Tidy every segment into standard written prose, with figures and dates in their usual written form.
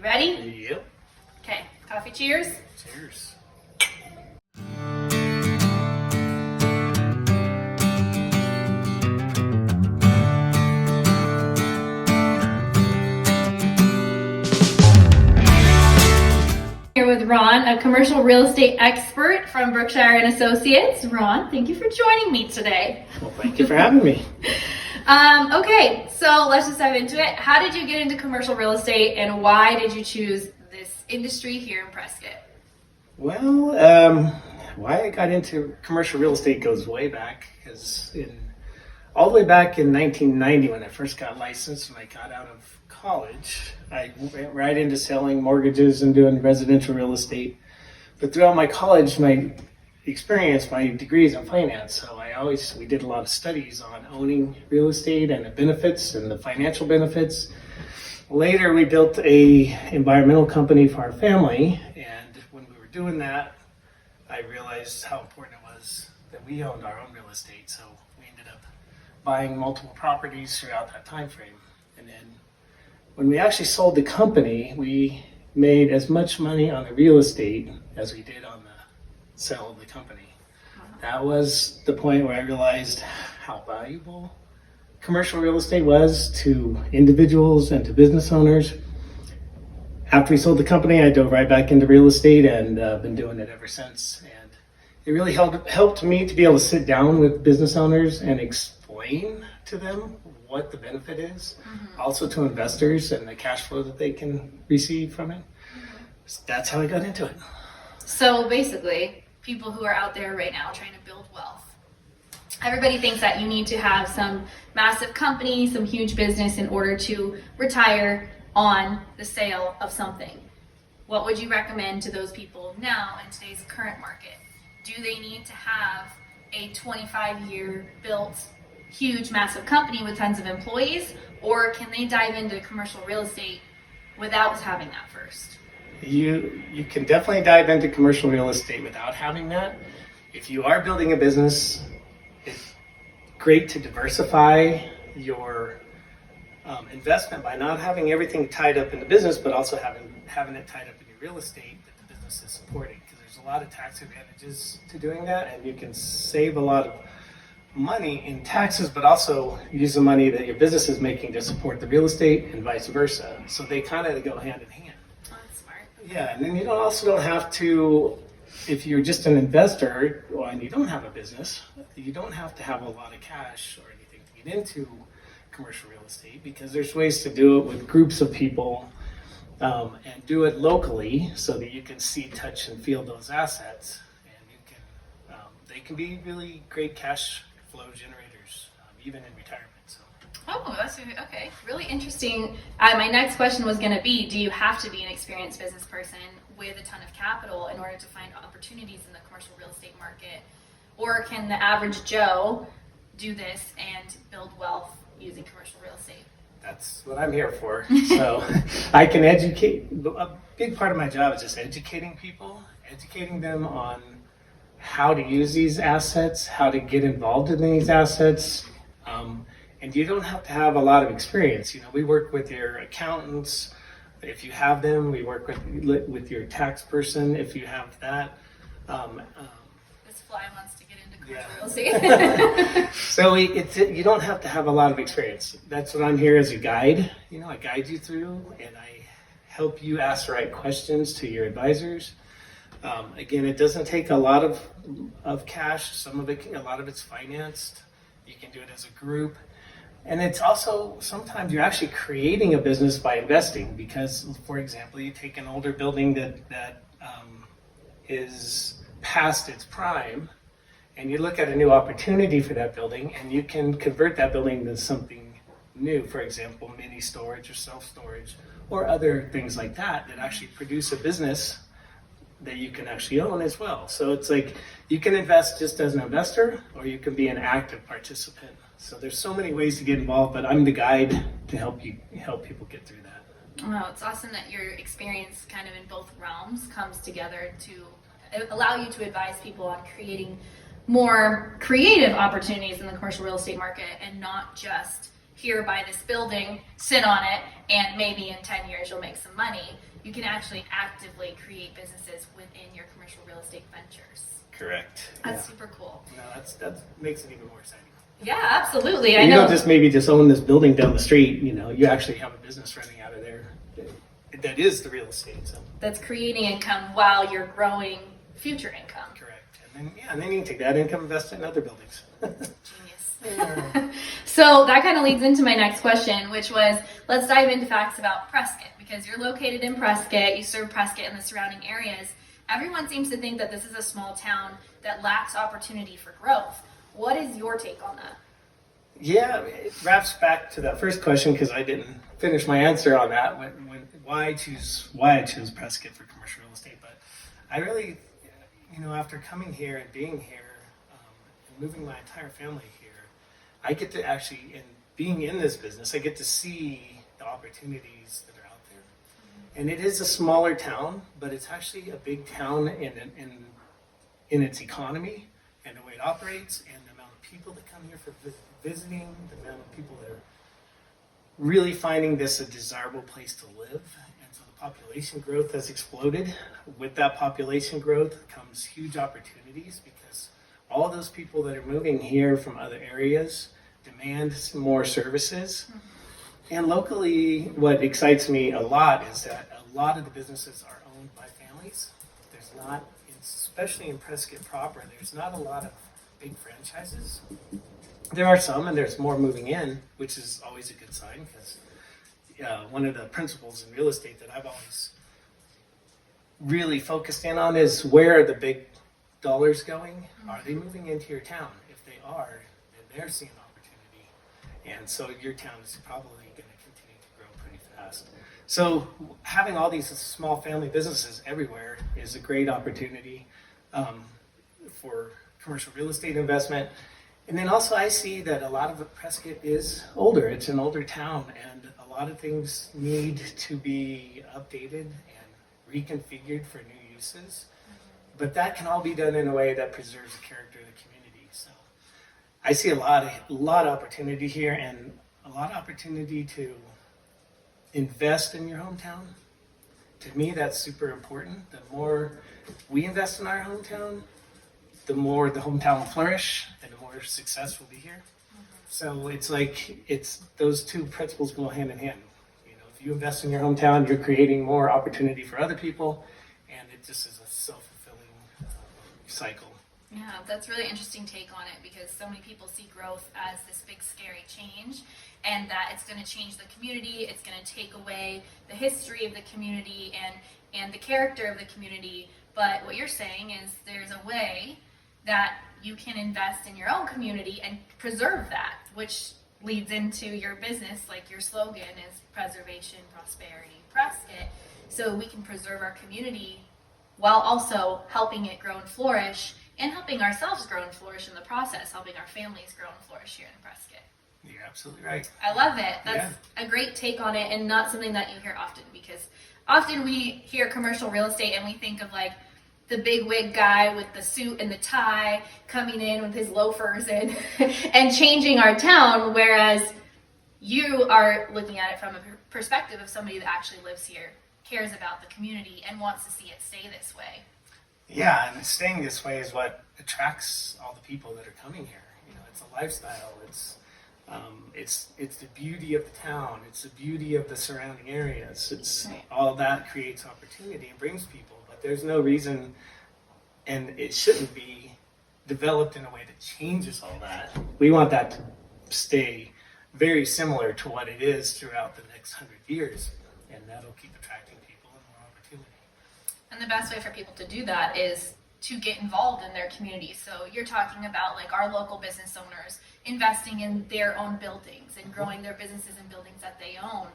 You ready? Yep. Okay, coffee cheers. Cheers. Here with Ron, a commercial real estate expert from Berkshire and Associates. Ron, thank you for joining me today. Well, thank you for having me. Okay, so let's just dive into it. How did you get into commercial real estate and why did you choose this industry here in Prescott? Well, why I got into commercial real estate goes way back, because all the way back in 1990 when I first got licensed and I got out of college, I went right into selling mortgages and doing residential real estate. But throughout my college, my experience, my degrees in finance, so we did a lot of studies on owning real estate and the benefits and the financial benefits. Later, we built a environmental company for our family, and when we were doing that, I realized how important it was that we owned our own real estate. So we ended up buying multiple properties throughout that time frame. And then when we actually sold the company, we made as much money on the real estate as we did on the sale of the company. That was the point where I realized how valuable commercial real estate was to individuals and to business owners. After we sold the company, I dove right back into real estate and been doing it ever since. And it really helped me to be able to sit down with business owners and explain to them what the benefit is, also to investors and the cash flow that they can receive from it. So that's how I got into it. So basically, people who are out there right now trying to build wealth, everybody thinks that you need to have some massive company, some huge business in order to retire on the sale of something. What would you recommend to those people now in today's current market? Do they need to have a 25-year built huge massive company with tons of employees, or can they dive into commercial real estate without having that first? You can definitely dive into commercial real estate without having that. If you are building a business, it's great to diversify your investment by not having everything tied up in the business, but also having it tied up in your real estate that the business is supporting. Because there's a lot of tax advantages to doing that, and you can save a lot of money in taxes, but also use the money that your business is making to support the real estate and vice versa. So they kind of go hand in hand. Yeah, and then you also don't have to, if you're just an investor and you don't have a business, you don't have to have a lot of cash or anything to get into commercial real estate, because there's ways to do it with groups of people and do it locally so that you can see, touch, and feel those assets, and you can they can be really great cash flow generators, even in retirement. So. Oh, that's okay. Really interesting. My next question was going to be, do you have to be an experienced business person with a ton of capital in order to find opportunities in the commercial real estate market? Or can the average Joe do this and build wealth using commercial real estate? That's what I'm here for. So I can educate. A big part of my job is just educating people, educating them on how to use these assets, how to get involved in these assets. And you don't have to have a lot of experience. You know, we work with your accountants, if you have them. We work with your tax person, if you have that. This fly wants to get into commercial real estate. So you don't have to have a lot of experience. That's what I'm here as a guide. You know, I guide you through, and I help you ask the right questions to your advisors. Again, it doesn't take a lot of cash. A lot of it's financed. You can do it as a group. And it's also, sometimes you're actually creating a business by investing, because, for example, you take an older building that is past its prime, and you look at a new opportunity for that building, and you can convert that building into something new, for example, mini storage or self-storage, or other things like that actually produce a business that you can actually own as well. So it's like you can invest just as an investor, or you can be an active participant. So there's so many ways to get involved, but I'm the guide to help people get through that. Well, it's awesome that your experience kind of in both realms comes together to allow you to advise people on creating more creative opportunities in the commercial real estate market and not just here, buy this building, sit on it, and maybe in 10 years you'll make some money. You can actually actively create businesses within your commercial real estate ventures. Correct. That's super cool. No, that makes it even more exciting. Yeah, absolutely. You don't just maybe just own this building down the street. You actually have a business running out of there. That is the real estate. So. That's creating income while you're growing future income. Correct. And then you can take that income, invest it in other buildings. Genius. So that kind of leads into my next question, which was, let's dive into facts about Prescott, because you're located in Prescott, you serve Prescott and the surrounding areas. Everyone seems to think that this is a small town that lacks opportunity for growth. What is your take on that? Yeah, it wraps back to that first question because I didn't finish my answer on that. Why I choose Prescott for commercial real estate, but I really, after coming here and being here and moving my entire family here, I get to actually, in being in this business, I get to see the opportunities that are out there. Mm-hmm. And it is a smaller town, but it's actually a big town in its economy and the way it operates and the amount of people that come here for visiting, the amount of people that are really finding this a desirable place to live. And so the population growth has exploded. With that population growth comes huge opportunities because all of those people that are moving here from other areas demand some more services. Mm-hmm. And locally, what excites me a lot is that a lot of the businesses are owned by families. There's not, especially in Prescott proper, there's not a lot of big franchises. There are some, and there's more moving in, which is always a good sign because one of the principles in real estate that I've always really focused in on is where are the big dollars going? Mm-hmm. Are they moving into your town? If they are, then they're seeing opportunity. And so your town is probably going to continue to grow pretty fast. So having all these small family businesses everywhere is a great opportunity for commercial real estate investment. And then also I see that a lot of Prescott is older. It's an older town, and a lot of things need to be updated and reconfigured for new uses. But that can all be done in a way that preserves the character of the community. So I see a lot of opportunity here, and a lot of opportunity to invest in your hometown. To me, that's super important. The more we invest in our hometown, the more the hometown will flourish and the more success will be here. Mm-hmm. So it's those two principles go hand in hand. If you invest in your hometown, you're creating more opportunity for other people, and it just is a self-fulfilling cycle. Yeah, that's a really interesting take on it because so many people see growth as this big scary change, and that it's going to change the community, it's going to take away the history of the community and the character of the community. But what you're saying is there's a way that you can invest in your own community and preserve that, which leads into your business, like your slogan is preservation, prosperity, Prescott. So we can preserve our community while also helping it grow and flourish, and helping ourselves grow and flourish in the process, helping our families grow and flourish here in Prescott. You're absolutely right. I love it. That's a great take on it, and not something that you hear often, because often we hear commercial real estate and we think of like the big wig guy with the suit and the tie coming in with his loafers and and changing our town, whereas you are looking at it from a perspective of somebody that actually lives here, cares about the community, and wants to see it stay this way. Yeah, and staying this way is what attracts all the people that are coming here. It's a lifestyle. It's the beauty of the town. It's the beauty of the surrounding areas. It's right. All that creates opportunity and brings people. But there's no reason, and it shouldn't be developed in a way that changes all that. We want that to stay very similar to what it is throughout the next 100 years, and that'll keep attracting people and more opportunity. And the best way for people to do that is to get involved in their community. So you're talking about like our local business owners investing in their own buildings and growing their businesses and buildings that they own.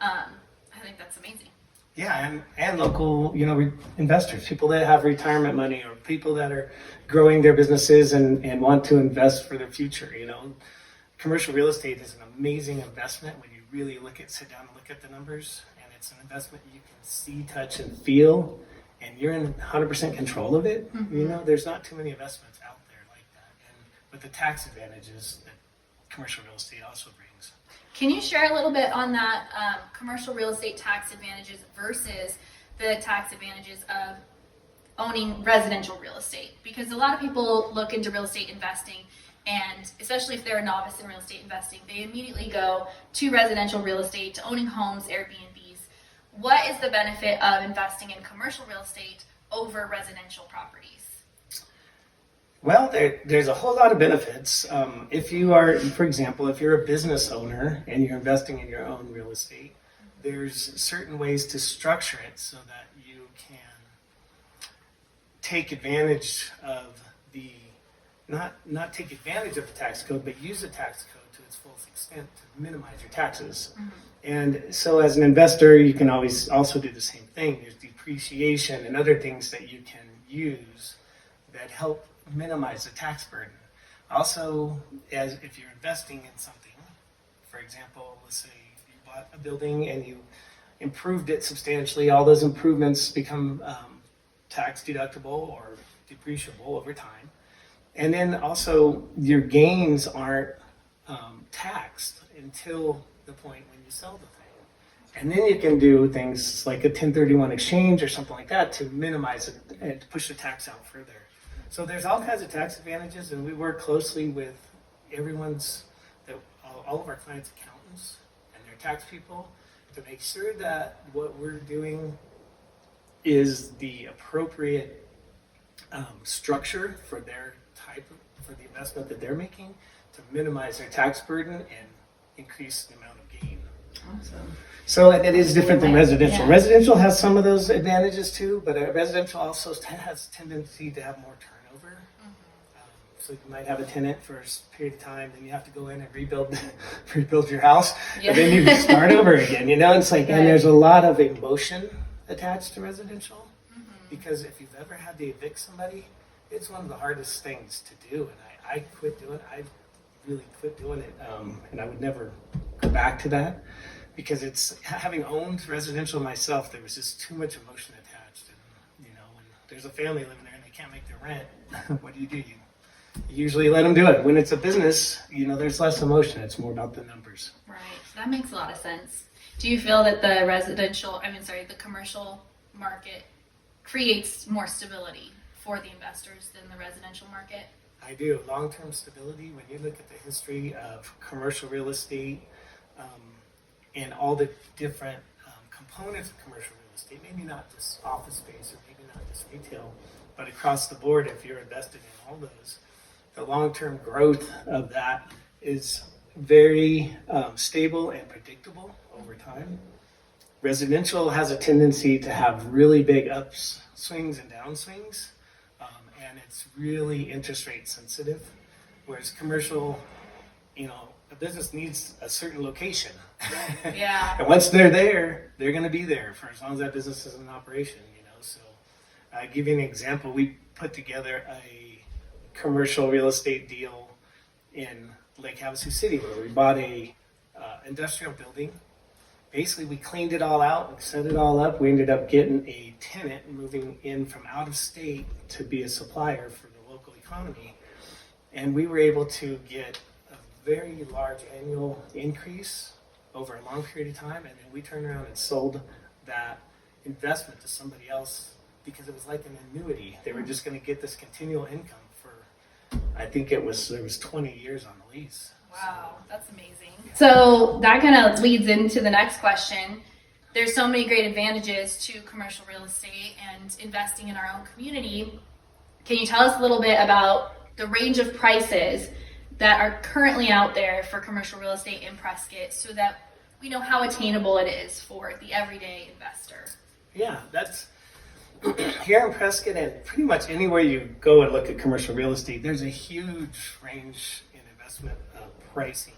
I think that's amazing. Yeah, and local, investors, people that have retirement money or people that are growing their businesses and want to invest for their future. Commercial real estate is an amazing investment when you really sit down and look at the numbers, and it's an investment you can see, touch, and feel, and you're in 100% control of it. Mm-hmm. There's not too many investments out there like that, and with the tax advantages that commercial real estate also brings. Can you share a little bit on that commercial real estate tax advantages versus the tax advantages of owning residential real estate? Because a lot of people look into real estate investing, and especially if they're a novice in real estate investing, they immediately go to residential real estate, to owning homes, Airbnbs. What is the benefit of investing in commercial real estate over residential properties? Well, there's a whole lot of benefits. If you are, for example, if you're a business owner and you're investing in your own real estate, there's certain ways to structure it so that you can take advantage of the, not take advantage of the tax code, but use the tax code to its full extent to minimize your taxes. Mm-hmm. And so as an investor, you can always also do the same thing. There's depreciation and other things that you can use that help minimize the tax burden. Also, as if you're investing in something, for example, let's say you bought a building and you improved it substantially, all those improvements become tax deductible or depreciable over time. And then also your gains aren't taxed until the point when you sell the thing. And then you can do things like a 1031 exchange or something like that to minimize it and to push the tax out further. So there's all kinds of tax advantages, and we work closely with all of our clients' accountants and their tax people to make sure that what we're doing is the appropriate structure for their for the investment that they're making to minimize their tax burden and increase the amount of gain. Awesome. So it is different than residential. Yeah. Residential has some of those advantages too, but residential also has a tendency to have more turnover. So you might have a tenant for a period of time, then you have to go in and rebuild your house, yeah. And then you start over again. You know, it's like, and there's a lot of emotion attached to residential, because if you've ever had to evict somebody, it's one of the hardest things to do. And I quit doing it. I really quit doing it, and I would never go back to that, because it's having owned residential myself. There was just too much emotion attached, and when there's a family living there and they can't make their rent, what do? You usually let them do it. When it's a business, there's less emotion. It's more about the numbers. Right. That makes a lot of sense. Do you feel that the commercial market creates more stability for the investors than the residential market? I do. Long-term stability, when you look at the history of commercial real estate and all the different components of commercial real estate, maybe not just office space or maybe not just retail, but across the board, if you're invested in all those, the long-term growth of that is very stable and predictable over time. Residential has a tendency to have really big upswings and downswings, and it's really interest rate sensitive, whereas commercial, a business needs a certain location. Yeah. And once they're there, they're going to be there for as long as that business is in operation. So I'll give you an example. We put together a commercial real estate deal in Lake Havasu City, where we bought a industrial building. Basically, we cleaned it all out and set it all up. We ended up getting a tenant moving in from out of state to be a supplier for the local economy. And we were able to get a very large annual increase over a long period of time. And then we turned around and sold that investment to somebody else, because it was like an annuity. They were just going to get this continual income for, I think there was 20 years on the lease. Wow, that's amazing. So that kind of leads into the next question. There's so many great advantages to commercial real estate and investing in our own community. Can you tell us a little bit about the range of prices that are currently out there for commercial real estate in Prescott, so that we know how attainable it is for the everyday investor? Yeah, that's here in Prescott, and pretty much anywhere you go and look at commercial real estate, there's a huge range in investment pricing,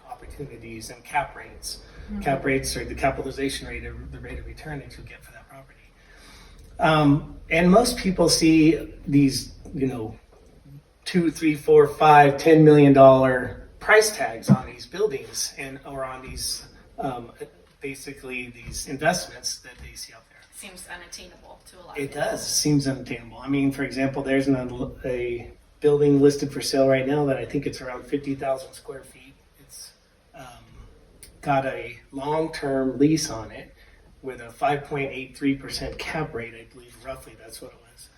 opportunities, and cap rates. Mm-hmm. Cap rates are the capitalization rate, or the rate of return that you'll get for that property. And most people see these, $2, $3, $4, $5, $10 million price tags on these buildings or on these basically these investments that they see out there. Seems unattainable to a lot of people. It people. does. Seems unattainable. I mean, for example, there's a building listed for sale right now that I think it's around 50,000 square feet. got a long-term lease on it with a 5.83% cap rate, I believe, roughly that's what it was.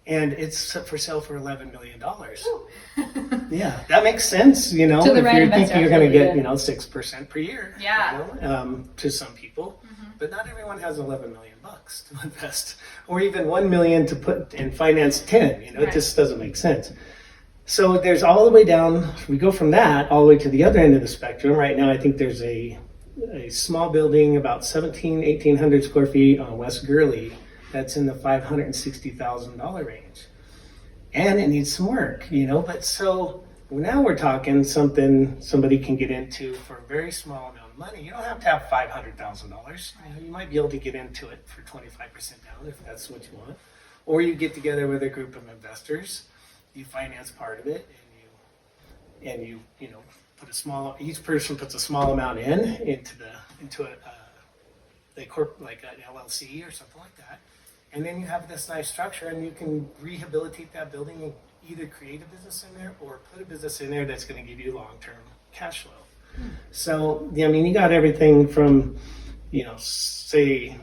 And it's for sale for $11 million. Yeah, that makes sense, you know, To the if right you're investor, thinking you're going to get, absolutely, 6% per year, Yeah. to some people. But not everyone has 11 million bucks to invest, or even 1 million to put and finance 10. It Right. just doesn't make sense. So there's all the way down. We go from that all the way to the other end of the spectrum. Right now, I think there's a small building about 1,800 square feet on West Gurley that's in the $560,000 range, and it needs some work. But so now we're talking something somebody can get into for a very small amount of money. You don't have to have $500,000. You might be able to get into it for 25% down if that's what you want. Or you get together with a group of investors, you finance part of it, and you put each person puts a small amount into a corp, like an LLC or something like that. And then you have this nice structure, and you can rehabilitate that building and either create a business in there or put a business in there that's going to give you long-term cash flow. So, you got everything from, say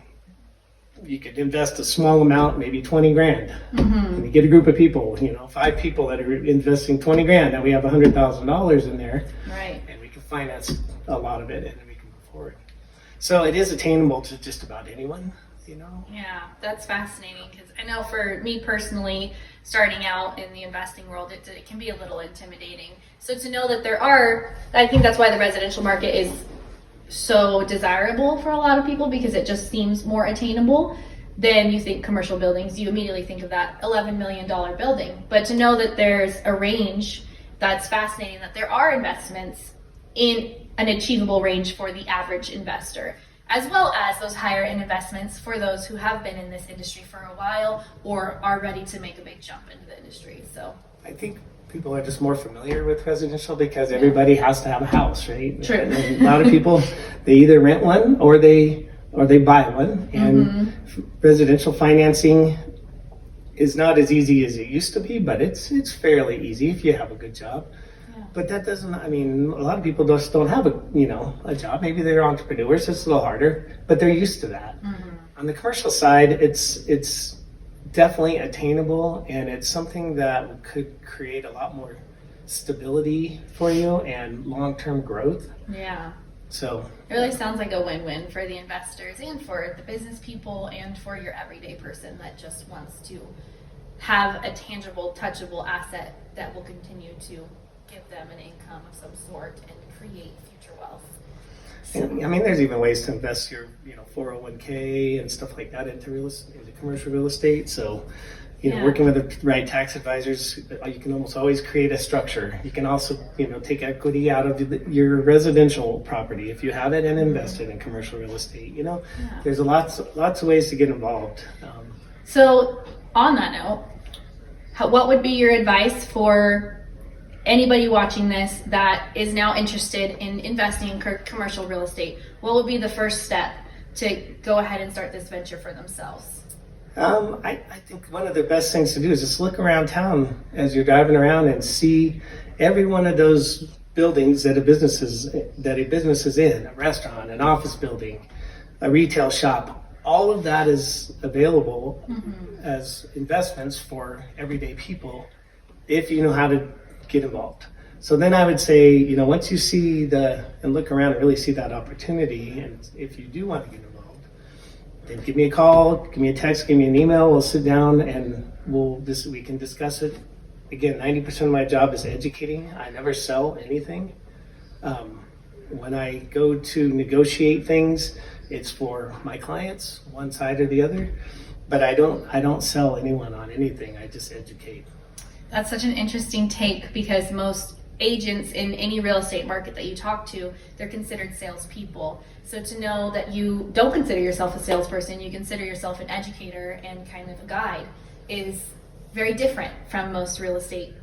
you could invest a small amount, maybe 20 grand. And you get a group of people, 5 people that are investing 20 grand, and we have $100,000 in there. Right. And we can finance a lot of it, and we can move forward. So it is attainable to just about anyone. Yeah, that's fascinating, because I know for me personally, starting out in the investing world, it can be a little intimidating. So to know that I think that's why the residential market is so desirable for a lot of people, because it just seems more attainable. Then you think commercial buildings, you immediately think of that $11 million building. But to know that there's a range, that's fascinating, that there are investments in an achievable range for the average investor, as well as those higher end investments for those who have been in this industry for a while or are ready to make a big jump into the industry. So I think people are just more familiar with residential because everybody has to have a house, right? True. And a lot of people, they either rent one or they buy one. And residential financing is not as easy as it used to be, but it's fairly easy if you have a good job. But that doesn't, a lot of people just don't have a job. Maybe they're entrepreneurs, it's a little harder, but they're used to that. On the commercial side, it's definitely attainable, and it's something that could create a lot more stability for you and long-term growth. yeah, So it really sounds like a win-win for the investors and for the business people and for your everyday person that just wants to have a tangible, touchable asset that will continue to give them an income of some sort and create future wealth. there's even ways to invest your 401k and stuff like that into commercial real estate. So working with the right tax advisors, you can almost always create a structure. You can also take equity out of your residential property if you have it and invest it in commercial real estate. There's lots of ways to get involved. So on that note, what would be your advice for anybody watching this that is now interested in investing in commercial real estate? What would be the first step to go ahead and start this venture for themselves? I think one of the best things to do is just look around town as you're driving around and see every one of those buildings that a business is in, a restaurant, an office building, a retail shop. All of that is available as investments for everyday people if you know how to get involved. So then I would say, once you see and look around and really see that opportunity, and if you do want to get involved, then give me a call, give me a text, give me an email. We'll sit down and we can discuss it. Again, 90% of my job is educating. I never sell anything. When I go to negotiate things, it's for my clients, one side or the other. But I don't sell anyone on anything. I just educate. That's such an interesting take, because most agents in any real estate market that you talk to, they're considered salespeople. So to know that you don't consider yourself a salesperson, you consider yourself an educator and kind of a guide, is very different from most real estate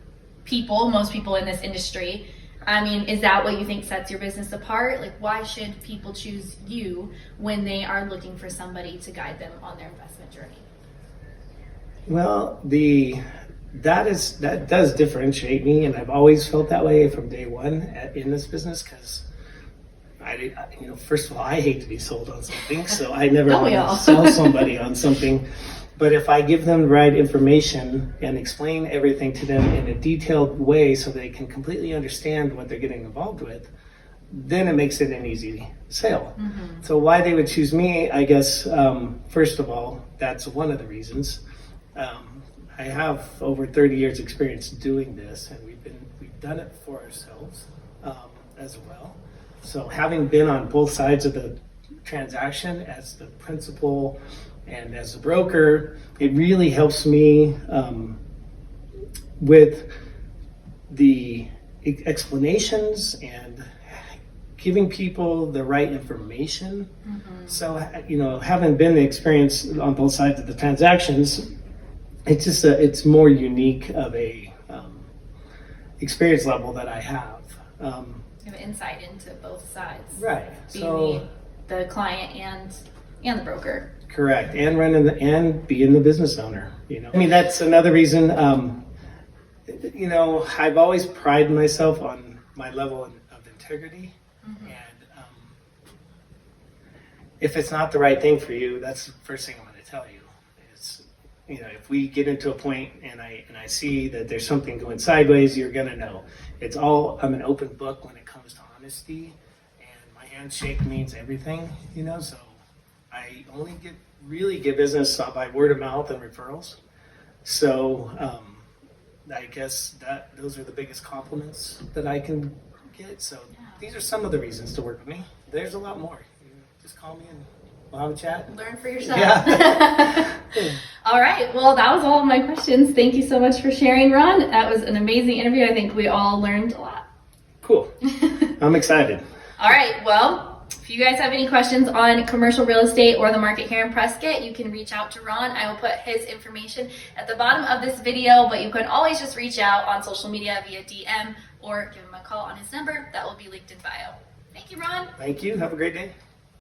people, most people in this industry. Is that what you think sets your business apart? Like, why should people choose you when they are looking for somebody to guide them on their investment journey? Well, that does differentiate me, and I've always felt that way from day one in this business, because first of all, I hate to be sold on something, so I never Don't want we all? to sell somebody on something. But if I give them the right information and explain everything to them in a detailed way so they can completely understand what they're getting involved with, then it makes it an easy sale. Mm-hmm. So why they would choose me, I guess, first of all, that's one of the reasons. I have over 30 years experience doing this, and we've done it for ourselves as well. So having been on both sides of the transaction as the principal and as a broker, it really helps me with the explanations and giving people the right information. Mm-hmm. So, having been the experience on both sides of the transactions, it's just it's more unique of a experience level that I have. You have insight into both sides. Right. Being the client and the broker. Correct, and and being the business owner. I mean, that's another reason. I've always prided myself on my level of integrity, Mm-hmm. and if it's not the right thing for you, that's the first thing I'm going to tell you. Is if we get into a point and I see that there's something going sideways, you're going to know. I'm an open book when it comes to honesty, and my handshake means everything. So I only really get business by word of mouth and referrals. So I guess those are the biggest compliments that I can get. So these are some of the reasons to work with me. There's a lot more. Just call me and we'll have a chat. Learn for yourself. Yeah. All right. Well, that was all of my questions. Thank you so much for sharing, Ron. That was an amazing interview. I think we all learned a lot. Cool. I'm excited. All right. Well, if you guys have any questions on commercial real estate or the market here in Prescott, you can reach out to Ron. I will put his information at the bottom of this video, but you can always just reach out on social media via DM or give him a call on his number. That will be linked in bio. Thank you, Ron. Thank you. Have a great day.